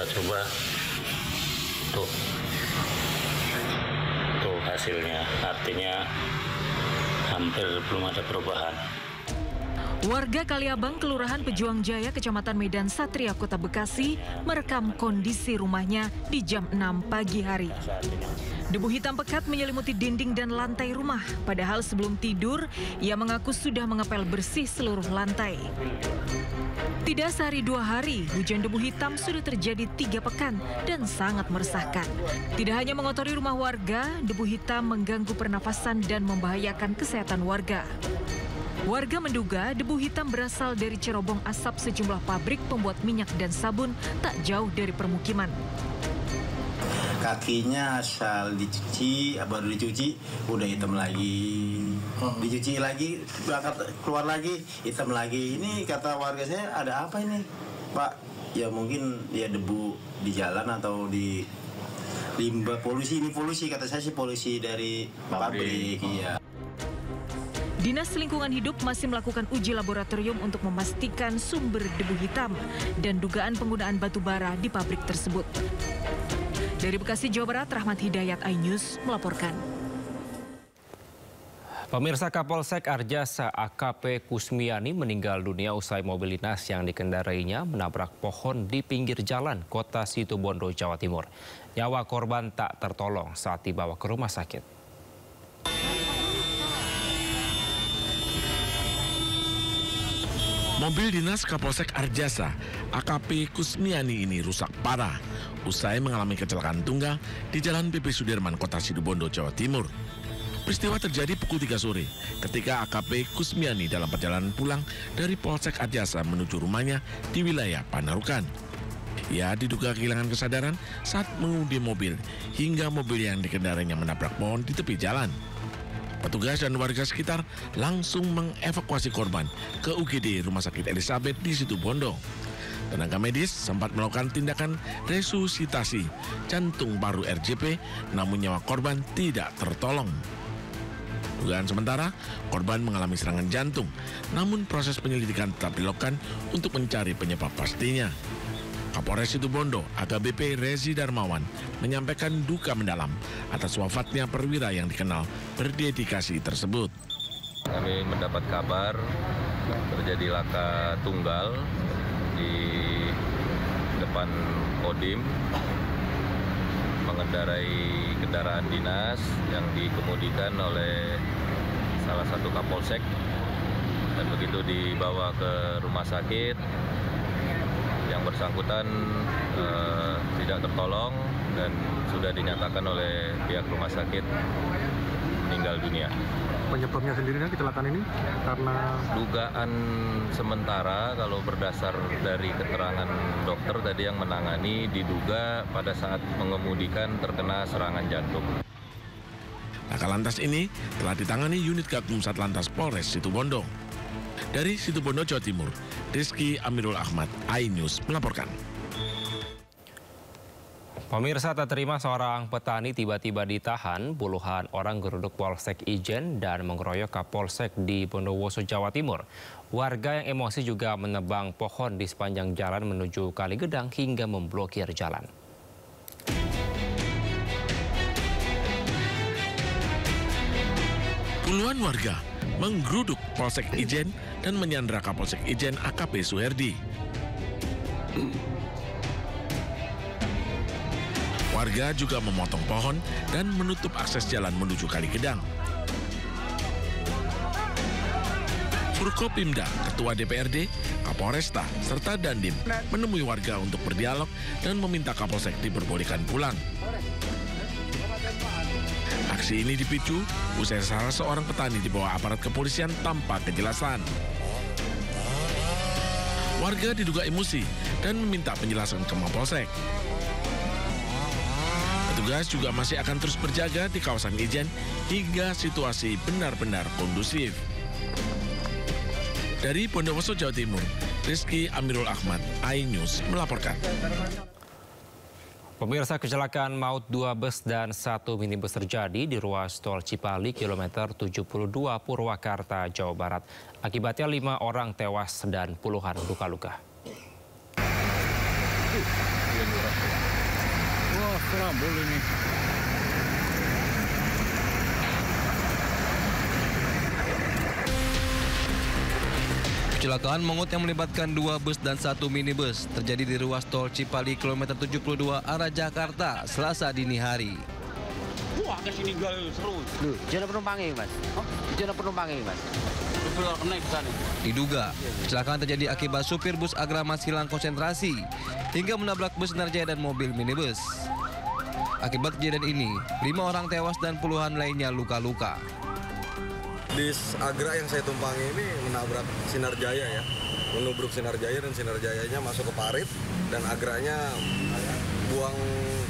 kita coba tuh hasilnya, artinya hampir belum ada perubahan. Warga Kaliabang, Kelurahan Pejuang Jaya, Kecamatan Medan Satria, Kota Bekasi, merekam kondisi rumahnya di jam 6 pagi hari. Debu hitam pekat menyelimuti dinding dan lantai rumah, padahal sebelum tidur, ia mengaku sudah mengepel bersih seluruh lantai. Tidak sehari 2 hari, hujan debu hitam sudah terjadi 3 pekan dan sangat meresahkan. Tidak hanya mengotori rumah warga, debu hitam mengganggu pernafasan dan membahayakan kesehatan warga. Warga menduga debu hitam berasal dari cerobong asap sejumlah pabrik pembuat minyak dan sabun tak jauh dari permukiman. Kakinya asal dicuci, baru dicuci, udah hitam lagi. Dicuci lagi, keluar lagi, hitam lagi. Ini kata warga saya, ada apa ini, Pak? Ya mungkin ya debu di jalan atau di limbah polusi. Ini polusi, kata saya sih polusi dari pabrik. Iya. Dinas Lingkungan Hidup masih melakukan uji laboratorium untuk memastikan sumber debu hitam dan dugaan penggunaan batu bara di pabrik tersebut. Dari Bekasi, Jawa Barat, Rahmat Hidayat, iNews melaporkan. Pemirsa, Kapolsek Arjasa AKP Kusmiani meninggal dunia usai mobil dinas yang dikendarainya menabrak pohon di pinggir jalan Kota Situbondo, Jawa Timur. Nyawa korban tak tertolong saat dibawa ke rumah sakit. Mobil dinas Kapolsek Arjasa AKP Kusmiani ini rusak parah usai mengalami kecelakaan tunggal di Jalan PP Sudirman, Kota Situbondo, Jawa Timur. Peristiwa terjadi pukul 3 sore ketika AKP Kusmiani dalam perjalanan pulang dari Polsek Arjasa menuju rumahnya di wilayah Panarukan. Ia diduga kehilangan kesadaran saat mengemudi mobil hingga mobil yang dikendarainya menabrak pohon di tepi jalan. Petugas dan warga sekitar langsung mengevakuasi korban ke UGD Rumah Sakit Elizabeth di Situbondo. Tenaga medis sempat melakukan tindakan resusitasi jantung paru RJP, namun nyawa korban tidak tertolong. Dugaan sementara, korban mengalami serangan jantung, namun proses penyelidikan tetap dilakukan untuk mencari penyebab pastinya. Kapolres Situbondo, AKBP Rezi Darmawan, menyampaikan duka mendalam atas wafatnya perwira yang dikenal berdedikasi tersebut. Kami mendapat kabar terjadi laka tunggal di depan Kodim, mengendarai kendaraan dinas yang dikemudikan oleh salah satu Kapolsek, dan begitu dibawa ke rumah sakit, yang bersangkutan tidak tertolong dan sudah dinyatakan oleh pihak rumah sakit meninggal dunia. Penyebabnya sendiri kecelakaan ini karena dugaan sementara, kalau berdasar dari keterangan dokter tadi yang menangani, diduga pada saat mengemudikan terkena serangan jantung. Laka lantas ini telah ditangani unit Gakum Satlantas Polres Situbondo. Dari Situbondo, Jawa Timur, Rizky Amirul Ahmad, iNews melaporkan. Pemirsa, tak terima seorang petani tiba-tiba ditahan, puluhan orang geruduk Polsek Ijen dan mengeroyok Kapolsek di Bondowoso, Jawa Timur. Warga yang emosi juga menebang pohon di sepanjang jalan menuju Kaligedang hingga memblokir jalan. Puluhan warga menggeruduk Polsek Ijen dan menyandra Kapolsek Ijen AKP Suherdi. Warga juga memotong pohon dan menutup akses jalan menuju Kaligedang. Forkopimda, Ketua DPRD, Kapolresta, serta Dandim menemui warga untuk berdialog dan meminta Kapolsek diperbolehkan pulang. Aksi ini dipicu usai salah seorang petani dibawa aparat kepolisian tanpa kejelasan. Warga diduga emosi dan meminta penjelasan ke Mapolsek. Petugas juga masih akan terus berjaga di kawasan Ijen hingga situasi benar-benar kondusif. Dari Bondowoso, Jawa Timur, Rizky Amirul Ahmad, iNews melaporkan. Pemirsa, kecelakaan maut 2 bus dan 1 minibus terjadi di ruas tol Cipali kilometer 72 Purwakarta, Jawa Barat. Akibatnya 5 orang tewas dan puluhan luka-luka. Scramble ini. Kecelakaan maut yang melibatkan 2 bus dan 1 minibus terjadi di ruas tol Cipali kilometer 72 arah Jakarta Selasa dini hari. Wah, ke sini gal seru. Loh, jangan penumpangnya, Mas. Jangan penumpangnya, Mas. Diduga, kecelakaan terjadi akibat supir bus Agramas hilang konsentrasi hingga menabrak bus Sinarjaya dan mobil minibus. Akibat kejadian ini, 5 orang tewas dan puluhan lainnya luka-luka. Bis Agra yang saya tumpangi ini menabrak Sinarjaya ya, menubruk Sinarjaya dan Sinarjayanya masuk ke parit dan Agranya buang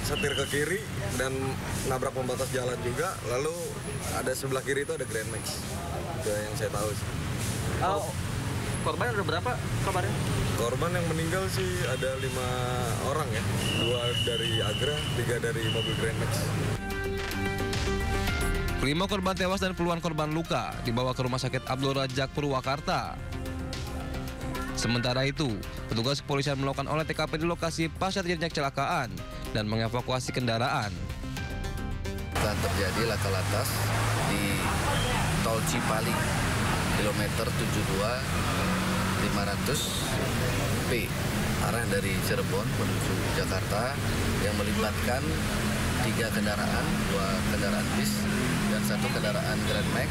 setir ke kiri dan nabrak pembatas jalan juga. Lalu ada sebelah kiri itu ada Grand Max. Itu yang saya tahu sih. Korban ada berapa kabarnya? Korban yang meninggal sih ada 5 orang ya, 2 dari Agra, 3 dari mobil Grand Max. 5 korban tewas dan puluhan korban luka dibawa ke Rumah Sakit Abdul Razak Purwakarta. Sementara itu, petugas kepolisian melakukan olah TKP di lokasi pasca terjadinya kecelakaan dan mengevakuasi kendaraan. Terjadi laka lantas di tol Cipali, kilometer 72 500 P, arah dari Cirebon menuju Jakarta yang melibatkan 3 kendaraan, 2 kendaraan bis dan 1 kendaraan Grand Max.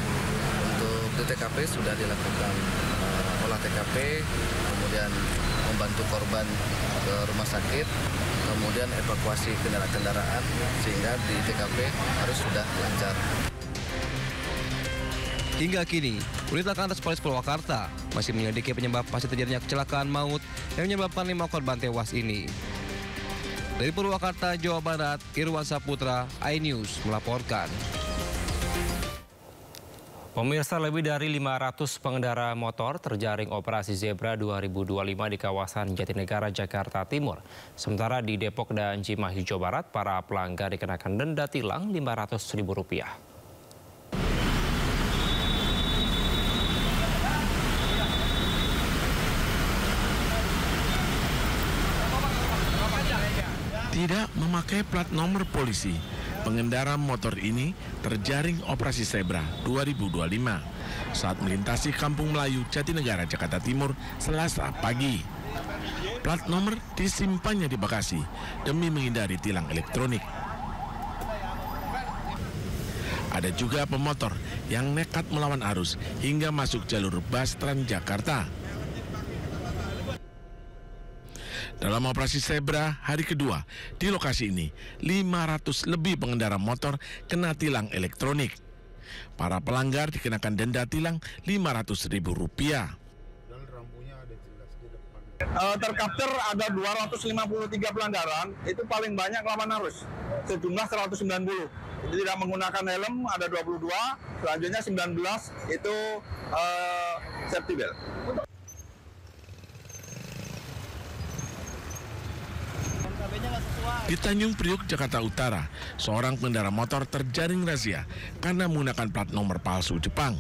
Untuk di TKP sudah dilakukan olah TKP, kemudian membantu korban ke rumah sakit, kemudian evakuasi kendaraan-kendaraan sehingga di TKP harus sudah lancar. Hingga kini, unit laka lantas Polres Purwakarta masih menyelidiki penyebab pasti terjadinya kecelakaan maut yang menyebabkan 5 korban tewas ini. Dari Purwakarta, Jawa Barat, Irwan Saputra, iNews melaporkan. Pemirsa, lebih dari 500 pengendara motor terjaring operasi Zebra 2025 di kawasan Jatinegara, Jakarta Timur. Sementara di Depok dan Cimahi, Jawa Barat, para pelanggar dikenakan denda tilang Rp500.000. Tidak memakai plat nomor polisi, pengendara motor ini terjaring operasi Zebra 2025 saat melintasi Kampung Melayu, Jatinegara, Jakarta Timur, Selasa pagi. Plat nomor disimpannya di bagasi demi menghindari tilang elektronik. Ada juga pemotor yang nekat melawan arus hingga masuk jalur bus Transjakarta. Dalam operasi Zebra hari kedua, di lokasi ini 500 lebih pengendara motor kena tilang elektronik. Para pelanggar dikenakan denda tilang Rp500.000. Terkaptur ada 253 pelanggaran, itu paling banyak lawan arus, sejumlah 190. Itu tidak menggunakan helm ada 22, selanjutnya 19 itu safety belt. Di Tanjung Priuk, Jakarta Utara, seorang pengendara motor terjaring razia karena menggunakan plat nomor palsu Jepang.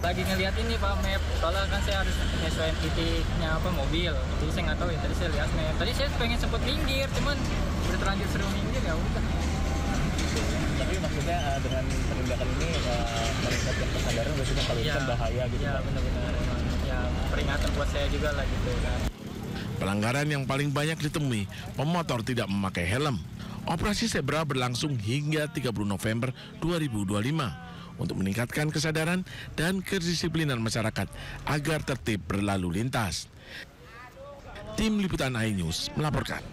Lagi ngeliat ini Pak map, soalnya kan saya harus nyesuaiin titiknya mobil, jadi saya nggak tahu ya, tadi saya lihat map. Tadi saya pengen sempat minggir, cuman udah terlanjur seru minggir ya udah. Tapi maksudnya dengan penindakan ini meningkatkan kesadaran bahwa sudah kalau itu bahaya gitu. Iya benar-benar, ya peringatan buat saya juga lah gitu kan. Pelanggaran yang paling banyak ditemui, pemotor tidak memakai helm. Operasi Zebra berlangsung hingga 30 November 2025 untuk meningkatkan kesadaran dan kedisiplinan masyarakat agar tertib berlalu lintas. Tim Liputan iNews melaporkan.